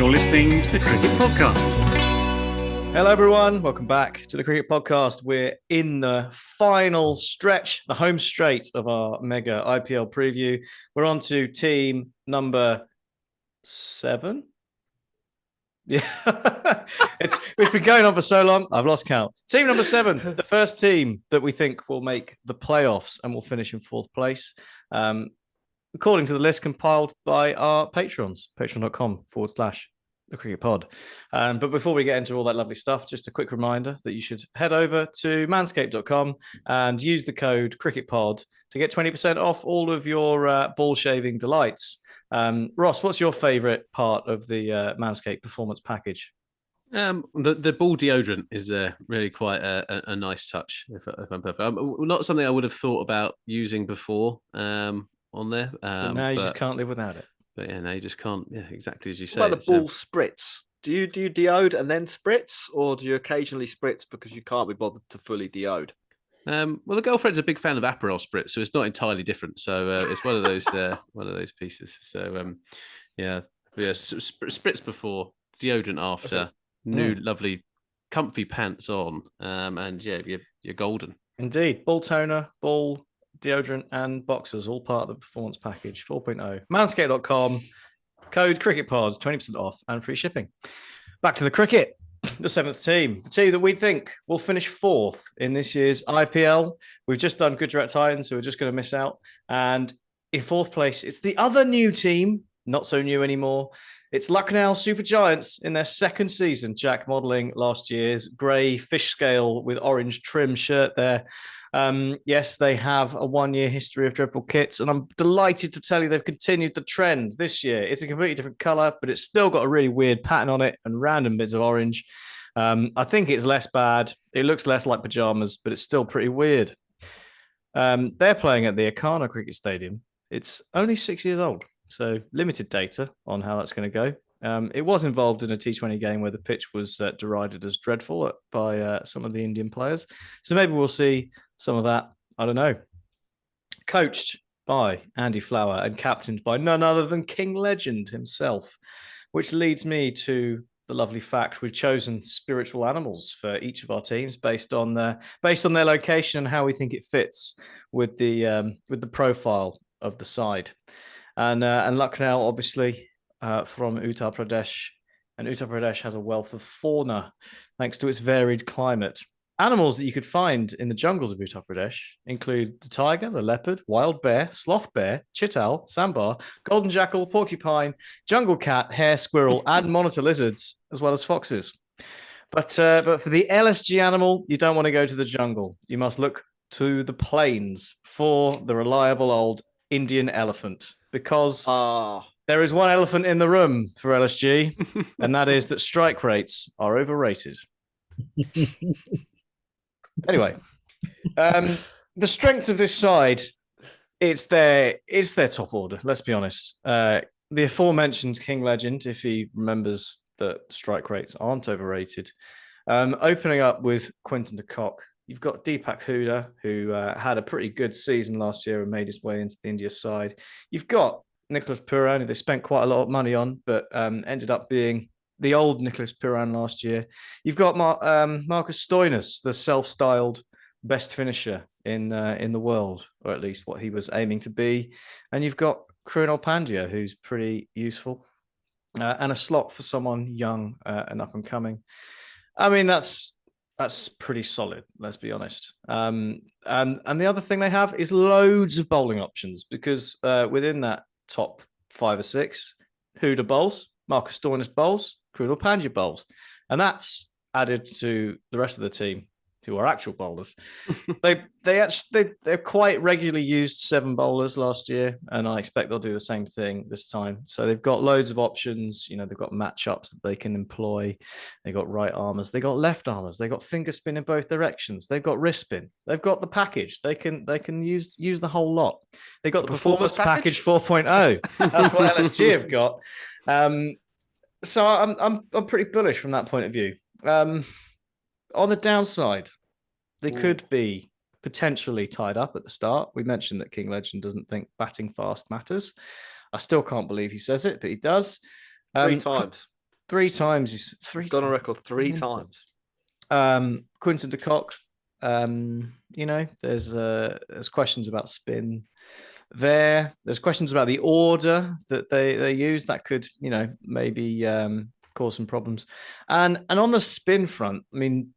You're listening to the Cricket Podcast. Hello, everyone. Welcome back to the Cricket Podcast. We're in the final stretch, the home straight of our mega IPL preview. We're on to team number 7. Yeah, it's been going on for so long, I've lost count. Team number 7, the first team that we think will make the playoffs and will finish in 4th place. According to the list compiled by our patrons, patreon.com/the Cricket Pod. But before we get into all that lovely stuff, just a quick reminder that you should head over to manscaped.com and use the code CricketPod to get 20% off all of your ball shaving delights. Ross, what's your favourite part of the Manscaped Performance Package? The ball deodorant is really quite a nice touch, if I'm perfect. Not something I would have thought about using before on there. But now you just can't live without it. But yeah, now you just can't. Yeah, exactly as you say. What about the ball spritz? Do you deode and then spritz, or do you occasionally spritz because you can't be bothered to fully deode? Well, the girlfriend's a big fan of Aperol spritz, so it's not entirely different. So it's one of those pieces. So spritz before, deodorant after, Okay. new lovely, comfy pants on, and yeah, you're golden. Indeed. Ball toner, ball, deodorant, and boxers, all part of the Performance Package 4.0. Manscaped.com, code CricketPod, 20% off and free shipping. Back to the cricket. The 7th team, the team that we think will finish 4th in this year's IPL. We've just done Gujarat Titans, so we're just going to miss out. And in 4th place, it's the other new team, not so new anymore. It's Lucknow Super Giants in their 2nd season. Jack modelling last year's grey fish scale with orange trim shirt there. Yes, they have a 1-year history of dreadful kits, and I'm delighted to tell you they've continued the trend this year. It's a completely different colour, but it's still got a really weird pattern on it and random bits of orange. I think it's less bad. It looks less like pajamas, but it's still pretty weird. They're playing at the Akana Cricket Stadium. It's only 6 years old, so limited data on how that's going to go. It was involved in a T20 game where the pitch was derided as dreadful by some of the Indian players. So maybe we'll see some of that. I don't know. Coached by Andy Flower and captained by none other than King Legend himself, which leads me to the lovely fact we've chosen spiritual animals for each of our teams based on their location and how we think it fits with the profile of the side. And Lucknow, obviously, from Uttar Pradesh, and Uttar Pradesh has a wealth of fauna thanks to its varied climate. Animals that you could find in the jungles of Uttar Pradesh include the tiger, the leopard, wild bear, sloth bear, chital, sambar, golden jackal, porcupine, jungle cat, hare, squirrel, and monitor lizards, as well as foxes. But for the LSG animal, you don't want to go to the jungle. You must look to the plains for the reliable old Indian elephant, because there is one elephant in the room for LSG, and that is that strike rates are overrated. Anyway, the strength of this side, it's their top order, let's be honest. The aforementioned King Legend, if he remembers that strike rates aren't overrated. Opening up with Quinton de Kock, you've got Deepak Hooda, who had a pretty good season last year and made his way into the India side. You've got Nicholas Pooran, who they spent quite a lot of money on, but ended up being the old Nicholas Pooran last year. You've got Marcus Stoinis, the self-styled best finisher in the world, or at least what he was aiming to be. And you've got Krunal Pandya, who's pretty useful, and a slot for someone young and up and coming. I mean, that's pretty solid, let's be honest. And the other thing they have is loads of bowling options, because within that top 5 or 6, Hooda bowls, Marcus Stoinis bowls, Krunal Pandya bowls, and that's added to the rest of the team, who are actual bowlers. They're quite regularly used 7 bowlers last year, and I expect they'll do the same thing this time. So they've got loads of options. You know, they've got matchups that they can employ. They've got right armers. They've got left armers. They've got finger spin in both directions. They've got wrist spin. They've got the package. They can use the whole lot. They've got the performance package 4.0. That's what LSG have got. So I'm pretty bullish from that point of view. On the downside, they could be potentially tied up at the start. We mentioned that King Legend doesn't think batting fast matters. I still can't believe he says it, but he does. 3 times. 3 times. He's gone on record 3 Mental. times. Quinton de Kock. There's questions about spin there. There's questions about the order that they use that could, maybe cause some problems. And on the spin front, I mean,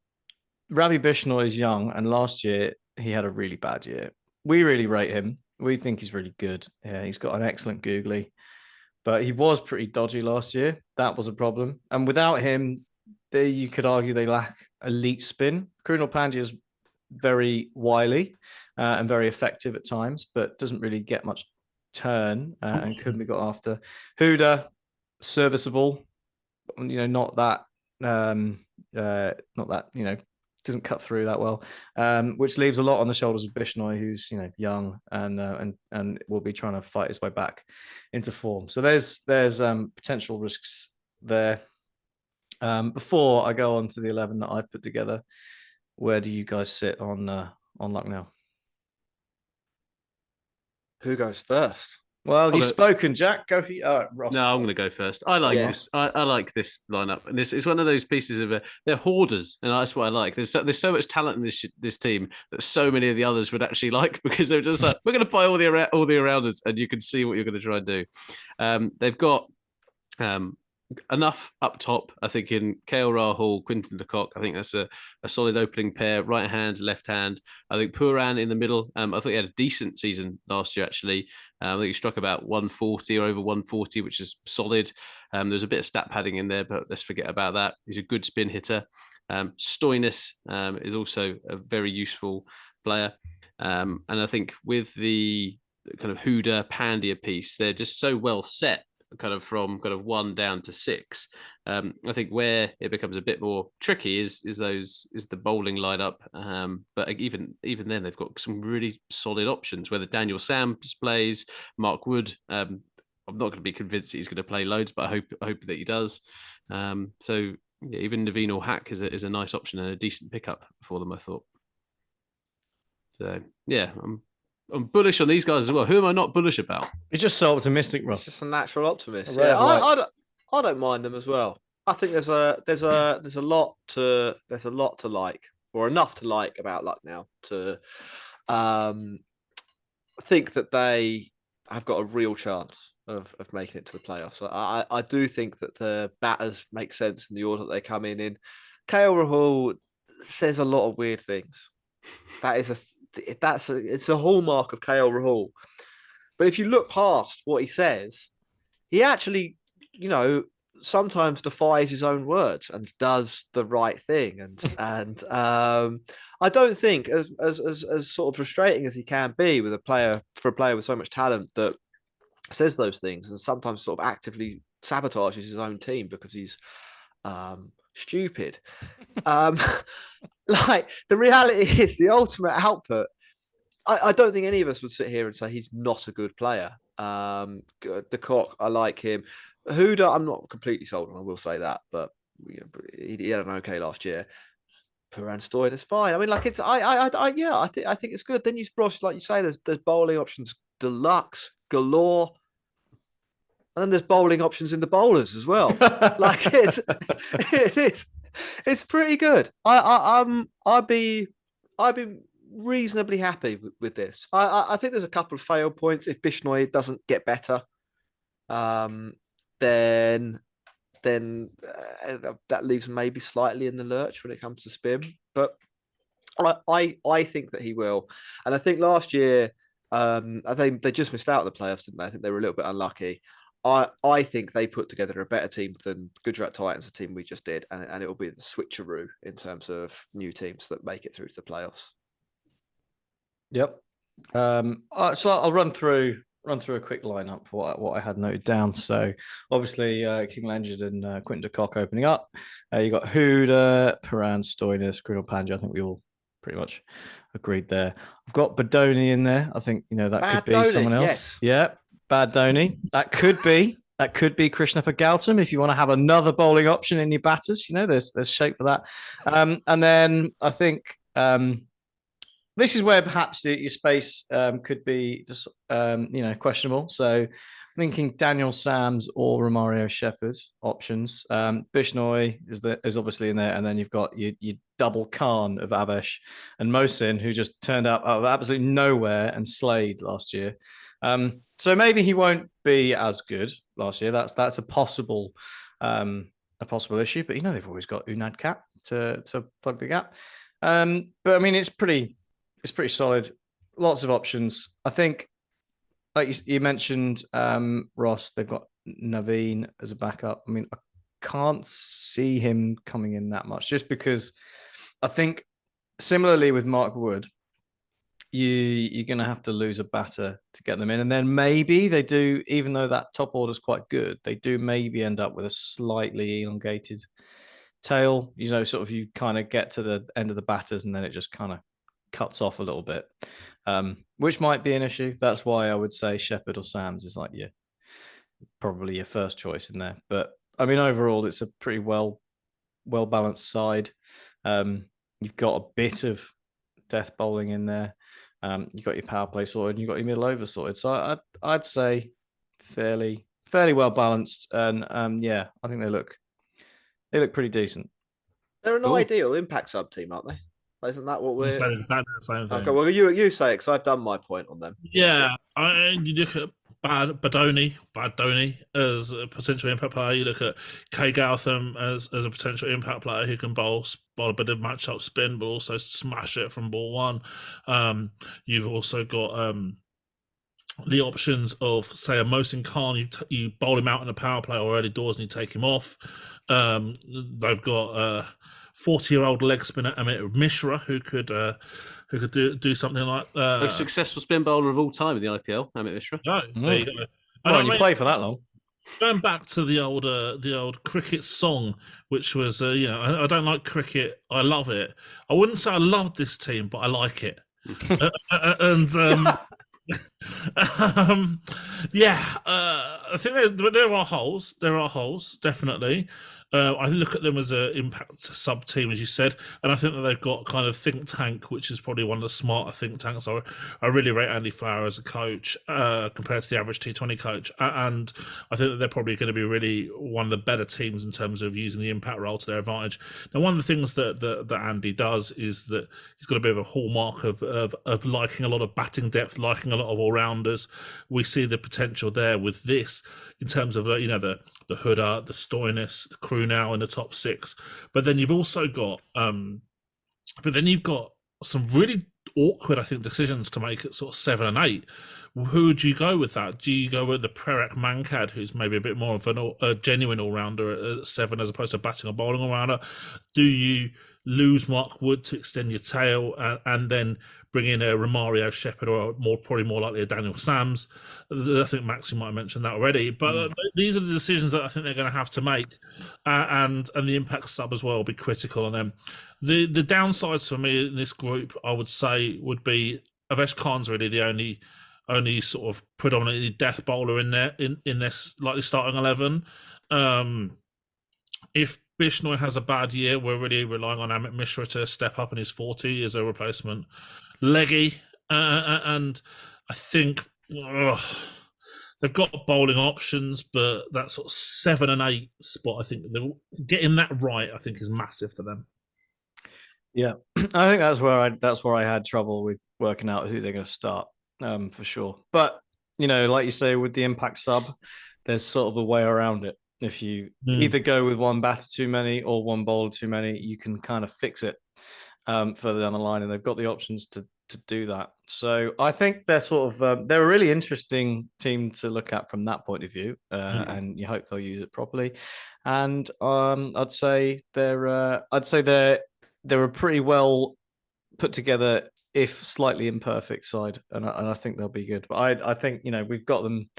Ravi Bishnoi is young, and last year he had a really bad year. We really rate him. We think he's really good. Yeah, he's got an excellent googly, but he was pretty dodgy last year. That was a problem. And without him, you could argue they lack elite spin. Krunal Pandya is very wily and very effective at times, but doesn't really get much turn and couldn't be got after. Huda, serviceable, not that, doesn't cut through that well, which leaves a lot on the shoulders of Bishnoi, who's young and will be trying to fight his way back into form. So there's potential risks there. Before I go on to the 11 that I put together, where do you guys sit on Lucknow? Who goes first? Well, you've spoken, Jack. Go for you. Ross. No, I'm going to go first. I like this. I like this lineup, and it's one of those pieces of they're hoarders, and that's what I like. There's so much talent in this team that so many of the others would actually like, because they're just like, we're going to buy all the arounders, and you can see what you're going to try and do. They've got enough up top, I think, in KL Rahul, Quinton de Kock. I think that's a solid opening pair, right hand, left hand. I think Puran in the middle. I thought he had a decent season last year, actually. I think he struck about 140 or over 140, which is solid. There's a bit of stat padding in there, but let's forget about that. He's a good spin hitter. Stoinis is also a very useful player. And I think with the kind of Huda Pandya piece, they're just so well set, from 1 down to 6. I think where it becomes a bit more tricky is the bowling lineup. But even then, they've got some really solid options. Whether Daniel Sams plays, Mark Wood, I'm not going to be convinced he's going to play loads, but I hope that he does. Even Naveen or Hack is a nice option and a decent pickup for them, I thought. So yeah, I'm bullish on these guys as well. Who am I not bullish about? You're just so optimistic, Ross. Just a natural optimist. I don't mind them as well. I think there's a lot to like, or enough to like about Lucknow to think that they have got a real chance of making it to the playoffs. I do think that the batters make sense in the order that they come in. KL Rahul says a lot of weird things. It's a hallmark of KL Rahul. But if you look past what he says, he actually, sometimes defies his own words and does the right thing. And I don't think, as sort of frustrating as he can be with a player with so much talent that says those things and sometimes sort of actively sabotages his own team because he's stupid. Like, the reality is, the ultimate output, I don't think any of us would sit here and say he's not a good player. De Kock, I like him. Huda, I'm not completely sold on, I will say that, but he had an okay last year. Puran Stoid is fine. I mean, like, it's I think it's good. Then like you say, there's bowling options deluxe galore. And then there's bowling options in the bowlers as well. Like, it's pretty good. I'd be reasonably happy with this. I think there's a couple of fail points. If Bishnoi doesn't get better, then that leaves him maybe slightly in the lurch when it comes to spin. But I think that he will. And I think last year, I think they just missed out on the playoffs, didn't they? I think they were a little bit unlucky. I think they put together a better team than Gujarat Titans, the team we just did, and it will be the switcheroo in terms of new teams that make it through to the playoffs. Yep. So I'll run through a quick lineup for what I had noted down. So obviously King Langard and Quinton de Kock opening up. You got Huda, Puran, Stoinis, Krunal Pandya. I think we all pretty much agreed there. I've got Badoni in there. I think that could be someone else. Yes. Yeah. Bad Dhoni. That could be Krishnappa Gautam if you want to have another bowling option in your batters. There's shape for that. And then I think this is where perhaps your space could be just questionable. So thinking Daniel Sams or Romario Shepherd options. Bishnoi is obviously in there, and then you've got your double Khan of Avesh and Mohsin, who just turned up out of absolutely nowhere and slayed last year. So maybe he won't be as good last year. That's a possible issue. But they've always got Unad Cap to plug the gap. But I mean, it's pretty solid. Lots of options. I think, like you mentioned, Ross, they've got Naveen as a backup. I mean, I can't see him coming in that much, just because I think similarly with Mark Wood, you're going to have to lose a batter to get them in. And then maybe they do, even though that top order is quite good, they do maybe end up with a slightly elongated tail. Sort of you kind of get to the end of the batters and then it just kind of cuts off a little bit, which might be an issue. That's why I would say Shepherd or Sams is like probably your first choice in there. But I mean, overall, it's a pretty well balanced side. You've got a bit of death bowling in there. You've got your power play sorted, and you've got your middle over sorted. So I'd say fairly well balanced, and I think they look pretty decent. They're an ideal impact sub team, aren't they? Isn't that what we're saying? Exactly the same thing. Okay, well you say it because I've done my point on them. Yeah, you look at Badoni as a potential impact player. You look at Kay Gautam as a potential impact player who can bowl a bit of match-up spin, but also smash it from ball one. You've also got the options of, say, a Mohsin Khan. You bowl him out in a power play or early doors and you take him off. They've got 40-year-old leg spinner Amit Mishra who could do something like most successful spin bowler of all time in the IPL, Amit Mishra. No, there you go. Well, you play for that long. Going back to the old cricket song, which was I don't like cricket, I love it. I wouldn't say I love this team, but I like it. I think there are holes. There are holes, definitely. I look at them as an impact sub team, as you said, and I think that they've got kind of think tank, which is probably one of the smarter think tanks. I really rate Andy Flower as a coach compared to the average T20 coach, and I think that they're probably going to be really one of the better teams in terms of using the impact role to their advantage. Now, one of the things that Andy does is that he's got a bit of a hallmark of liking a lot of batting depth, liking a lot of all rounders. We see the potential there with this in terms of the Huda, the Stoinis, the crew now in the top six. But then you've also got some really awkward, I think, decisions to make at sort of 7 and 8. Who do you go with that? Do you go with the Prerak Mankad, who's maybe a bit more of a genuine all-rounder at 7 as opposed to batting or bowling all-rounder? Do you lose Mark Wood to extend your tail and then bring in a Romario Shepherd or probably more likely a Daniel Sams? I think Maxi might have mentioned that already. But these are the decisions that I think they're going to have to make. And the impact sub as well will be critical on them. The downsides for me in this group, I would say, would be Avesh Khan's really the only sort of predominantly death bowler in this likely starting 11. If Bishnoi has a bad year, we're really relying on Amit Mishra to step up in his 40 as a replacement. Leggy, and I think they've got bowling options, but that sort of 7 and 8 spot, I think getting that right, I think, is massive for them. Yeah, I think that's where I had trouble with working out who they're going to start, for sure. But like you say, with the impact sub, there's sort of a way around it. If you either go with one batter too many or one bowler too many, you can kind of fix it further down the line, and they've got the options to do that. So I think they're sort of they're a really interesting team to look at from that point of view, and you hope they'll use it properly. And I'd say they're a pretty well put together, if slightly imperfect side, and I think they'll be good. But I think we've got them.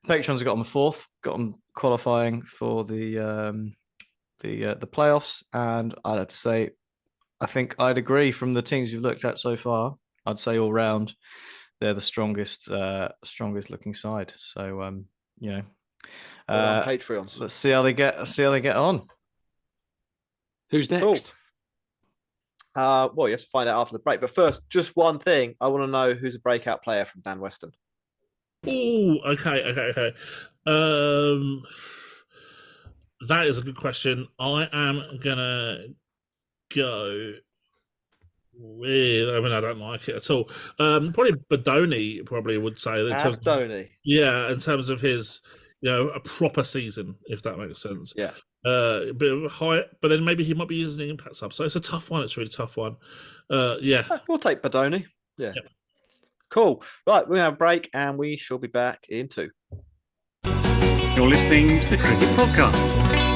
Patrons have got them 4th, got them qualifying for the playoffs, and I'd have to say, I think I'd agree from the teams we've looked at so far. I'd say all round, they're the strongest looking side. So Patreons. Let's see how they get on. Who's next? Well, you have to find out after the break. But first, just one thing. I want to know who's a breakout player from Dan Weston. Oh, okay. That is a good question. I am gonna go with. I mean, I don't like it at all. Probably Badoni. Probably would say that. Abdoni. Yeah, in terms of his, a proper season, if that makes sense. Yeah. A bit of a high, but then maybe he might be using the impact sub. So it's a tough one. It's a really tough one. Yeah. We'll take Badoni. Yeah. Yep. Cool. Right, we're going to have a break and we shall be back in 2. You're listening to the Cricket Podcast.